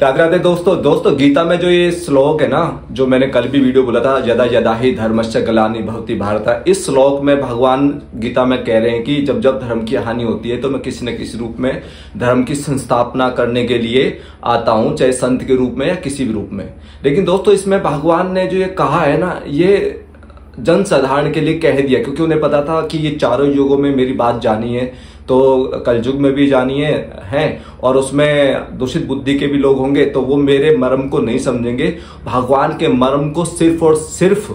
राधे राधे दोस्तों गीता में जो ये श्लोक है ना, जो मैंने कल भी वीडियो बोला था, यदा यदा ही धर्मस्य ग्लानिर्भवति भवति भारत, इस श्लोक में भगवान गीता में कह रहे हैं कि जब जब धर्म की हानि होती है तो मैं किसी न किसी रूप में धर्म की संस्थापना करने के लिए आता हूं, चाहे संत के रूप में या किसी भी रूप में। लेकिन दोस्तों इसमें भगवान ने जो ये कहा है ना, ये जन साधारण के लिए कह दिया, क्योंकि उन्हें पता था कि ये चारों युगों में मेरी बात जानी है, तो कलयुग में भी जानी है और उसमें दूषित बुद्धि के भी लोग होंगे, तो वो मेरे मर्म को नहीं समझेंगे। भगवान के मर्म को सिर्फ और सिर्फ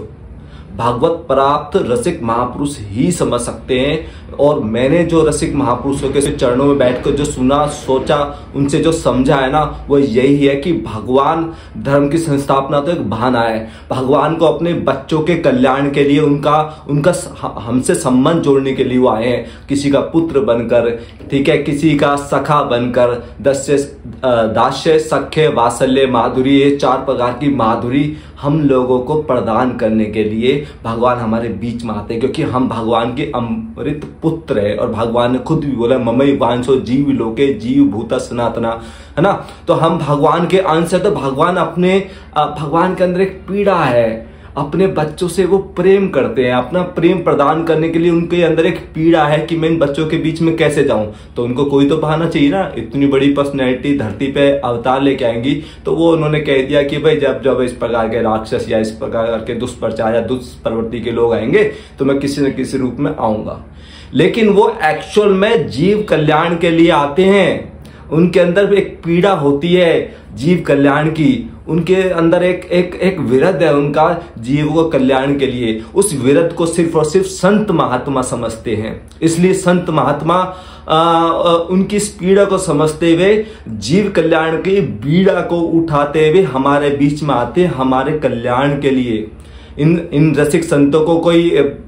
भागवत प्राप्त रसिक महापुरुष ही समझ सकते हैं। और मैंने जो रसिक महापुरुषों के चरणों में बैठकर जो सुना, सोचा, उनसे जो समझा है ना, वो यही है कि भगवान धर्म की संस्थापना तो एक बहाना है। भगवान को अपने बच्चों के कल्याण के लिए, उनका हमसे संबंध जोड़ने के लिए वो आए हैं। किसी का पुत्र बनकर, ठीक है, किसी का सखा बनकर, दास्य, सख्य, वात्सल्य, माधुरी, ये 4 प्रकार की माधुरी हम लोगों को प्रदान करने के लिए भगवान हमारे बीच में आते हैं, क्योंकि हम भगवान के अमृत पुत्र है। और भगवान ने खुद भी बोला, ममई वांशो जीव लोके जीव भूता सनातना, है ना। तो हम भगवान के अंश है। तो भगवान के अंदर एक पीड़ा है, अपने बच्चों से वो प्रेम करते हैं। अपना प्रेम प्रदान करने के लिए उनके अंदर एक पीड़ा है कि मैं इन बच्चों के बीच में कैसे जाऊं। तो उनको कोई तो बहाना चाहिए ना। इतनी बड़ी पर्सनैलिटी धरती पे अवतार लेके आएंगी, तो वो उन्होंने कह दिया कि भाई जब जब इस प्रकार के राक्षस या इस प्रकार के दुष्प्रचार या दुष्प्रवृत्ति के लोग आएंगे तो मैं किसी न किसी रूप में आऊंगा। लेकिन वो एक्चुअल में जीव कल्याण के लिए आते हैं। उनके अंदर एक पीड़ा होती है जीव कल्याण की। उनके अंदर एक विरध है उनका जीव को कल्याण के लिए। उस विरध को सिर्फ और सिर्फ संत महात्मा समझते हैं। इसलिए संत महात्मा उनकी इस पीड़ा को समझते हुए जीव कल्याण की पीड़ा को उठाते हुए हमारे बीच में आते हैं, हमारे कल्याण के लिए। इन रसिक संतों को कोई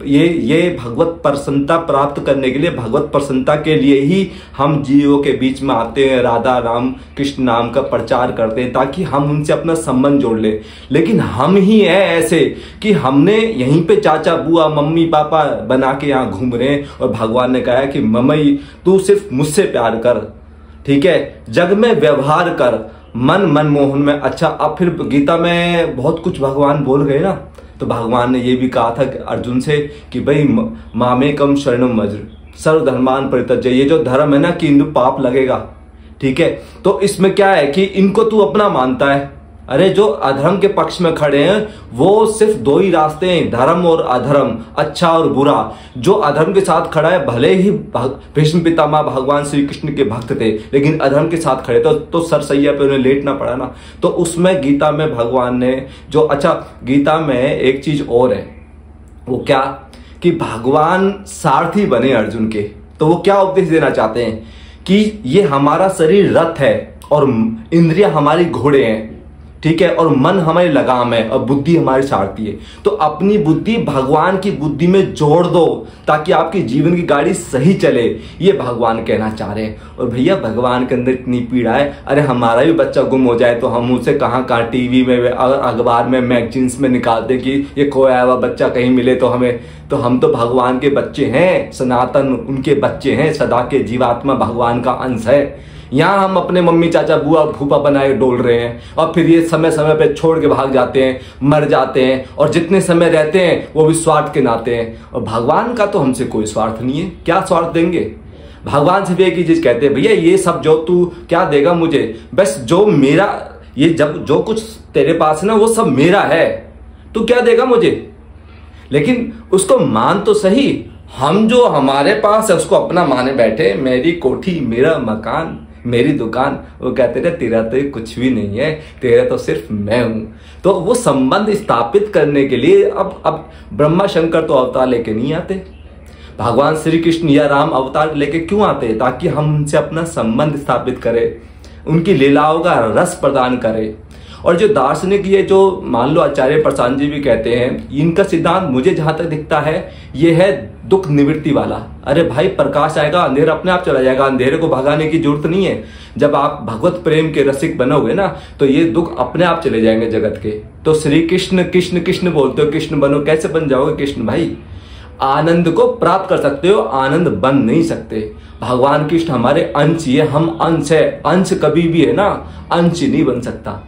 ये भगवत प्रसन्नता प्राप्त करने के लिए, भगवत प्रसन्नता के लिए ही हम जीवों के बीच में आते हैं, राधा राम कृष्ण नाम का प्रचार करते हैं, ताकि हम उनसे अपना संबंध जोड़ ले। लेकिन हम ही है ऐसे कि हमने यहीं पे चाचा बुआ मम्मी पापा बना के यहाँ घूम रहे हैं। और भगवान ने कहा है कि ममई तू सिर्फ मुझसे प्यार कर, ठीक है, जग में व्यवहार कर, मन मनमोहन में। अच्छा, अब फिर गीता में बहुत कुछ भगवान बोल गए ना, तो भगवान ने ये भी कहा था अर्जुन से कि भाई मामेकम शरणम व्रज सर्वधर्मान परित्यज्य। ये जो धर्म है ना कि इन पाप लगेगा, ठीक है, तो इसमें क्या है कि इनको तू अपना मानता है। अरे जो अधर्म के पक्ष में खड़े हैं वो सिर्फ 2 ही रास्ते हैं, धर्म और अधर्म, अच्छा और बुरा। जो अधर्म के साथ खड़ा है, भले ही भीष्म पितामह भगवान श्री कृष्ण के भक्त थे, लेकिन अधर्म के साथ खड़े तो सरसैया पे उन्हें लेटना पड़ा ना। तो उसमें गीता में भगवान ने जो, अच्छा गीता में एक चीज और है, वो क्या कि भगवान सारथी बने अर्जुन के। तो वो क्या उपदेश देना चाहते हैं कि ये हमारा शरीर रथ है और इंद्रियां हमारी घोड़े हैं, ठीक है, और मन हमारी लगाम है और बुद्धि हमारी सारथी है। तो अपनी बुद्धि भगवान की बुद्धि में जोड़ दो ताकि आपकी जीवन की गाड़ी सही चले, ये भगवान कहना चाह रहे हैं। और भैया भगवान के अंदर इतनी पीड़ा है। अरे हमारा भी बच्चा गुम हो जाए तो हम उसे कहाँ टीवी में, अखबार में, मैगजीन्स में निकालते कि ये खोया हुआ बच्चा कहीं मिले तो हमें, तो हम तो भगवान के बच्चे हैं, सनातन उनके बच्चे हैं, सदा के जीवात्मा भगवान का अंश है। यहाँ हम अपने मम्मी चाचा बुआ फूफा बनाए डोल रहे हैं और फिर ये समय समय पे छोड़ के भाग जाते हैं, मर जाते हैं, और जितने समय रहते हैं वो भी स्वार्थ के नाते हैं। और भगवान का तो हमसे कोई स्वार्थ नहीं है, क्या स्वार्थ देंगे। भगवान से भी एक ही चीज कहते हैं, भैया ये सब जो तू क्या देगा मुझे, बस जो मेरा, ये जब जो कुछ तेरे पास है ना वो सब मेरा है, तू क्या देगा मुझे, लेकिन उसको मान तो सही। हम जो हमारे पास है उसको अपना माने बैठे, मेरी कोठी, मेरा मकान, मेरी दुकान। वो कहते थे तेरा तो कुछ भी नहीं है, तेरा तो सिर्फ मैं हूं। तो वो संबंध स्थापित करने के लिए अब ब्रह्मा शंकर तो अवतार लेके नहीं आते, भगवान श्री कृष्ण या राम अवतार लेके क्यों आते, ताकि हम उनसे अपना संबंध स्थापित करें, उनकी लीलाओं का रस प्रदान करें। और जो दार्शनिक, ये जो मान लो आचार्य प्रशांत जी भी कहते हैं, इनका सिद्धांत मुझे जहां तक दिखता है ये है दुख निवृत्ति वाला। अरे भाई प्रकाश आएगा, अंधेरा अपने आप चला जाएगा, अंधेरे को भगाने की जरूरत नहीं है। जब आप भगवत प्रेम के रसिक बनोगे ना तो ये दुख अपने आप चले जाएंगे जगत के। तो श्री कृष्ण कृष्ण कृष्ण बोलते हो, कृष्ण बनो, कैसे बन जाओगे कृष्ण भाई। आनंद को प्राप्त कर सकते हो, आनंद बन नहीं सकते। भगवान कृष्ण हमारे अंश ही है, हम अंश है, अंश कभी भी है ना अंश नहीं बन सकता।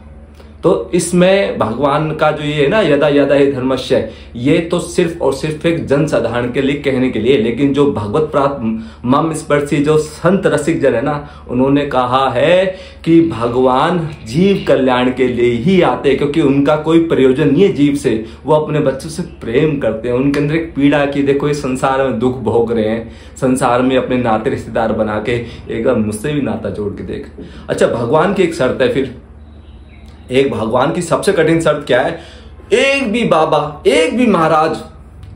तो इसमें भगवान का जो ये है ना यदा यदा ही धर्मस्य, ये तो सिर्फ और सिर्फ एक जन साधारण के लिए कहने के लिए, लेकिन जो भगवत प्राप्त मम स्पर्शी जो संत रसिक जन है ना, उन्होंने कहा है कि भगवान जीव कल्याण के लिए ही आते हैं, क्योंकि उनका कोई प्रयोजन नहीं है जीव से, वो अपने बच्चों से प्रेम करते हैं। उनके अंदर एक पीड़ा की देखो इस संसार में दुख भोग रहे हैं, संसार में अपने नाते रिश्तेदार बना के एक बार मुझसे भी नाता जोड़ के देख। अच्छा, भगवान की एक शर्त है, फिर एक भगवान की सबसे कठिन शर्त क्या है, एक भी बाबा एक भी महाराज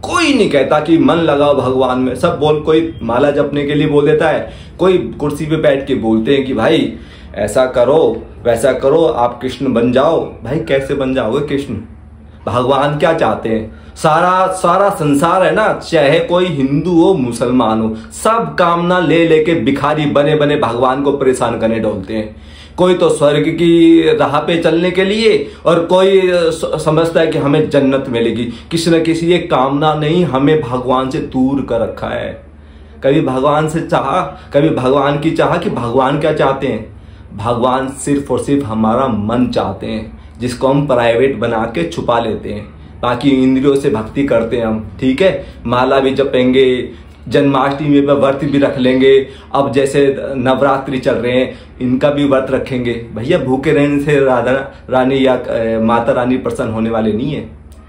कोई नहीं कहता कि मन लगाओ भगवान में। सब बोल, कोई माला जपने के लिए बोल देता है, कोई कुर्सी पे बैठ के बोलते हैं कि भाई ऐसा करो वैसा करो आप कृष्ण बन जाओ। भाई कैसे बन जाओगे कृष्ण? भगवान क्या चाहते हैं? सारा संसार है ना, चाहे कोई हिंदू हो मुसलमान हो, सब कामना ले लेके भिखारी बने बने भगवान को परेशान करने डोलते हैं। कोई तो स्वर्ग की राह पे चलने के लिए और कोई समझता है कि हमें जन्नत मिलेगी। किसी न किसी एक कामना नहीं हमें भगवान से दूर कर रखा है। कभी भगवान से चाहा, कभी भगवान की चाहा कि भगवान क्या चाहते हैं? भगवान सिर्फ और सिर्फ हमारा मन चाहते हैं, जिसको हम प्राइवेट बना के छुपा लेते हैं। बाकी इंद्रियों से भक्ति करते हैं हम, ठीक है, माला भी जपेंगे, जन्माष्टमी में व्रत भी रख लेंगे। अब जैसे नवरात्रि चल रहे हैं, इनका भी व्रत रखेंगे। भैया भूखे रहने से राधा रानी या माता रानी प्रसन्न होने वाले नहीं है।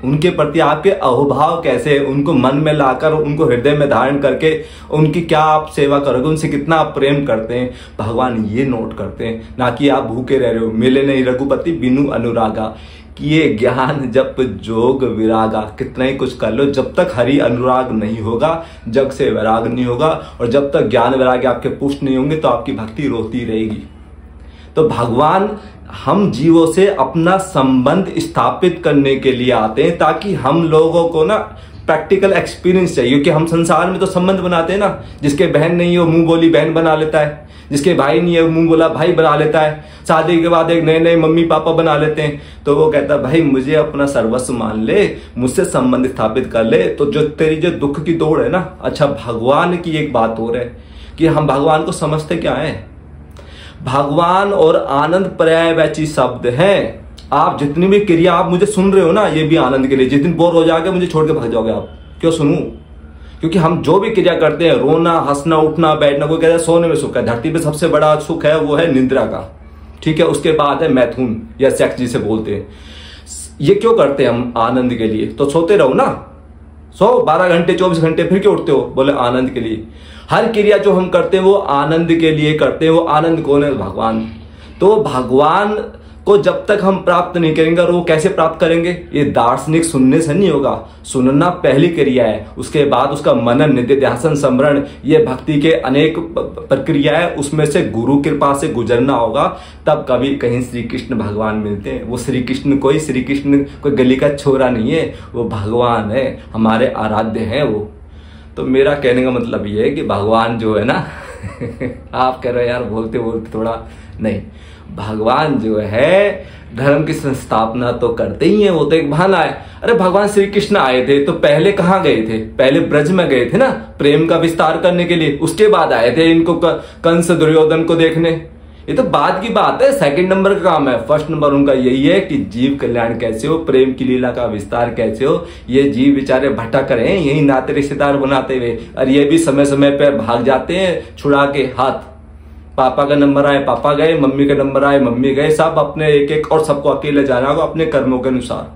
उनके प्रति आपके अहोभाव कैसे है, उनको मन में लाकर, उनको हृदय में धारण करके उनकी क्या आप सेवा करोगे, उनसे कितना आप प्रेम करते हैं, भगवान ये नोट करते हैं। ना कि आप भूखे रह रहे हो, मिले नहीं रघुपति बिनु अनुरागा, ये ज्ञान जप जोग विरागा, कितना ही कुछ कर लो, जब तक हरि अनुराग नहीं होगा, जग से वैराग नहीं होगा, और जब तक ज्ञान वैराग आपके पुष्ट नहीं होंगे तो आपकी भक्ति रोती रहेगी। तो भगवान हम जीवों से अपना संबंध स्थापित करने के लिए आते हैं, ताकि हम लोगों को ना प्रैक्टिकल एक्सपीरियंस चाहिए। क्योंकि हम संसार में तो संबंध बनाते हैं ना, जिसके बहन नहीं है वो मुंह बोली बहन बना लेता है, जिसके भाई नहीं है वो मुंह बोला भाई बना लेता है, शादी के बाद एक नए नए मम्मी पापा बना लेते हैं। तो वो कहता है भाई मुझे अपना सर्वस्व मान ले, मुझसे संबंध स्थापित कर ले, तो जो तेरी जो दुख की दौड़ है ना। अच्छा, भगवान की एक बात और है कि हम भगवान को समझते क्या है। भगवान और आनंद पर्यायवाची शब्द हैं। आप जितनी भी क्रिया आप मुझे सुन रहे हो ना, ये भी आनंद के लिए। जिस दिन बोर हो जाओगे मुझे छोड़ के भाग जाओगे आप, क्यों सुनूं? क्योंकि हम जो भी क्रिया करते हैं, रोना हंसना उठना बैठना, कोई कहता है सोने में सुख है, धरती पे सबसे बड़ा सुख है वो है निद्रा का, ठीक है, उसके बाद है मैथुन या सेक्स जिसे बोलते हैं। ये क्यों करते हैं हम? आनंद के लिए। तो सोते रहो ना, सो 12 घंटे 24 घंटे, फिर क्यों उठते हो? बोले आनंद के लिए। हर क्रिया जो हम करते हैं वो आनंद के लिए करते हैं। वो आनंद कौन है? भगवान। तो भगवान को जब तक हम प्राप्त नहीं करेंगे, और वो कैसे प्राप्त करेंगे? ये दार्शनिक सुनने से नहीं होगा। सुनना पहली क्रिया है, उसके बाद उसका मनन, निधिध्यासन, स्मरण, ये भक्ति के अनेक प्रक्रिया है। उसमें से गुरु कृपा से गुजरना होगा, तब कभी कहीं श्री कृष्ण भगवान मिलते हैं। वो श्री कृष्ण कोई गली का छोरा नहीं है, वो भगवान है, हमारे आराध्य हैं वो। तो मेरा कहने का मतलब ये है कि भगवान जो है ना आप कह रहे हो यार बोलते बोलते थोड़ा नहीं, भगवान जो है धर्म की संस्थापना तो करते ही है, वो तो एक बहाना है। अरे भगवान श्री कृष्ण आए थे तो पहले कहाँ गए थे? पहले ब्रज में गए थे ना, प्रेम का विस्तार करने के लिए। उसके बाद आए थे इनको कंस दुर्योधन को देखने। ये तो बाद की बात है, सेकंड नंबर का काम है। फर्स्ट नंबर उनका यही है कि जीव कल्याण कैसे हो, प्रेम की लीला का विस्तार कैसे हो। ये जीव बेचारे भटक रहे हैं यही नाते रिश्तेदार बनाते हुए, और ये भी समय समय पर भाग जाते हैं छुड़ा के हाथ। पापा का नंबर आए पापा गए, मम्मी का नंबर आए मम्मी गए, सब अपने एक एक, और सबको अकेले जाना होगा अपने कर्मों के अनुसार।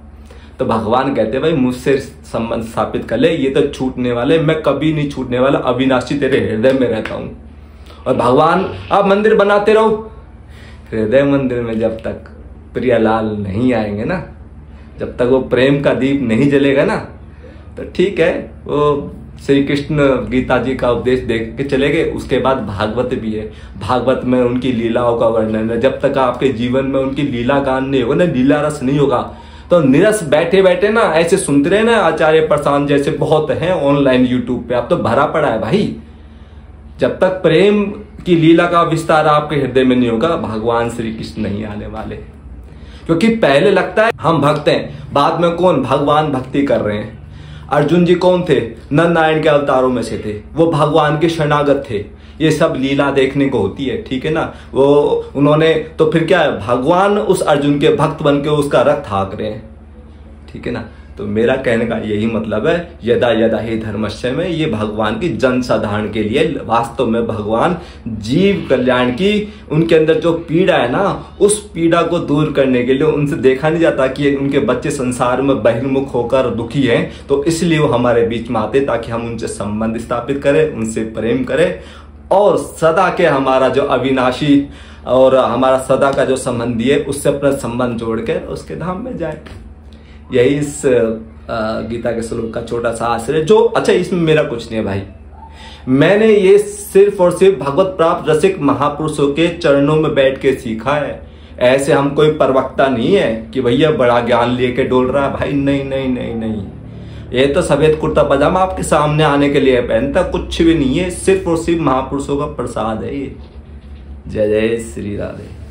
तो भगवान कहते हैं भाई मुझसे संबंध स्थापित कर ले, ये तो छूटने वाले, मैं कभी नहीं छूटने वाला, अविनाशी तेरे हृदय में रहता हूं। और भगवान आप मंदिर बनाते रहो, हृदय मंदिर में जब तक प्रियालाल नहीं आएंगे ना, जब तक वो प्रेम का दीप नहीं जलेगा ना, तो ठीक है। वो श्री कृष्ण गीता जी का उपदेश देख के चले गए। उसके बाद भागवत भी है, भागवत में उनकी लीलाओं का वर्णन है। जब तक आपके जीवन में उनकी लीला गान नहीं होगा ना, लीला रस नहीं होगा, तो निरस बैठे बैठे ना ऐसे सुनते रहे ना। आचार्य प्रशांत जैसे बहुत हैं ऑनलाइन यूट्यूब पे, अब तो भरा पड़ा है भाई। जब तक प्रेम की लीला का विस्तार आपके हृदय में नहीं होगा, भगवान श्री कृष्ण नहीं आने वाले। क्योंकि पहले लगता है हम भक्त हैं, बाद में कौन? भगवान भक्ति कर रहे हैं। अर्जुन जी कौन थे? नर नारायण के अवतारों में से थे, वो भगवान के शरणागत थे। ये सब लीला देखने को होती है, ठीक है ना। वो उन्होंने तो फिर क्या है, भगवान उस अर्जुन के भक्त बन के उसका रक्त हाँक रहे हैं, ठीक है ना। तो मेरा कहने का यही मतलब है, यदा यदा ही धर्मस्य में, ये भगवान की जन साधारण के लिए, वास्तव में भगवान जीव कल्याण की, उनके अंदर जो पीड़ा है ना, उस पीड़ा को दूर करने के लिए उनसे देखा नहीं जाता कि उनके बच्चे संसार में बहिर्मुख होकर दुखी हैं, तो इसलिए वो हमारे बीच में आते ताकि हम उनसे संबंध स्थापित करें, उनसे प्रेम करें और सदा के हमारा जो अविनाशी और हमारा सदा का जो संबंधी है उससे अपना संबंध जोड़ कर उसके धाम में जाए। यही इस गीता के श्लोक का छोटा सा आश्रय है। जो अच्छा, इसमें मेरा कुछ नहीं है भाई, मैंने ये सिर्फ और सिर्फ भगवत प्राप्त रसिक महापुरुषों के चरणों में बैठ के सीखा है। ऐसे हम कोई प्रवक्ता नहीं है कि भैया बड़ा ज्ञान लेके डोल रहा है भाई, नहीं नहीं नहीं नहीं। ये तो सफेद कुर्ता पजामा आपके सामने आने के लिए पहनता, कुछ भी नहीं है, सिर्फ और सिर्फ महापुरुषों का प्रसाद है ये। जय जय श्री राधे।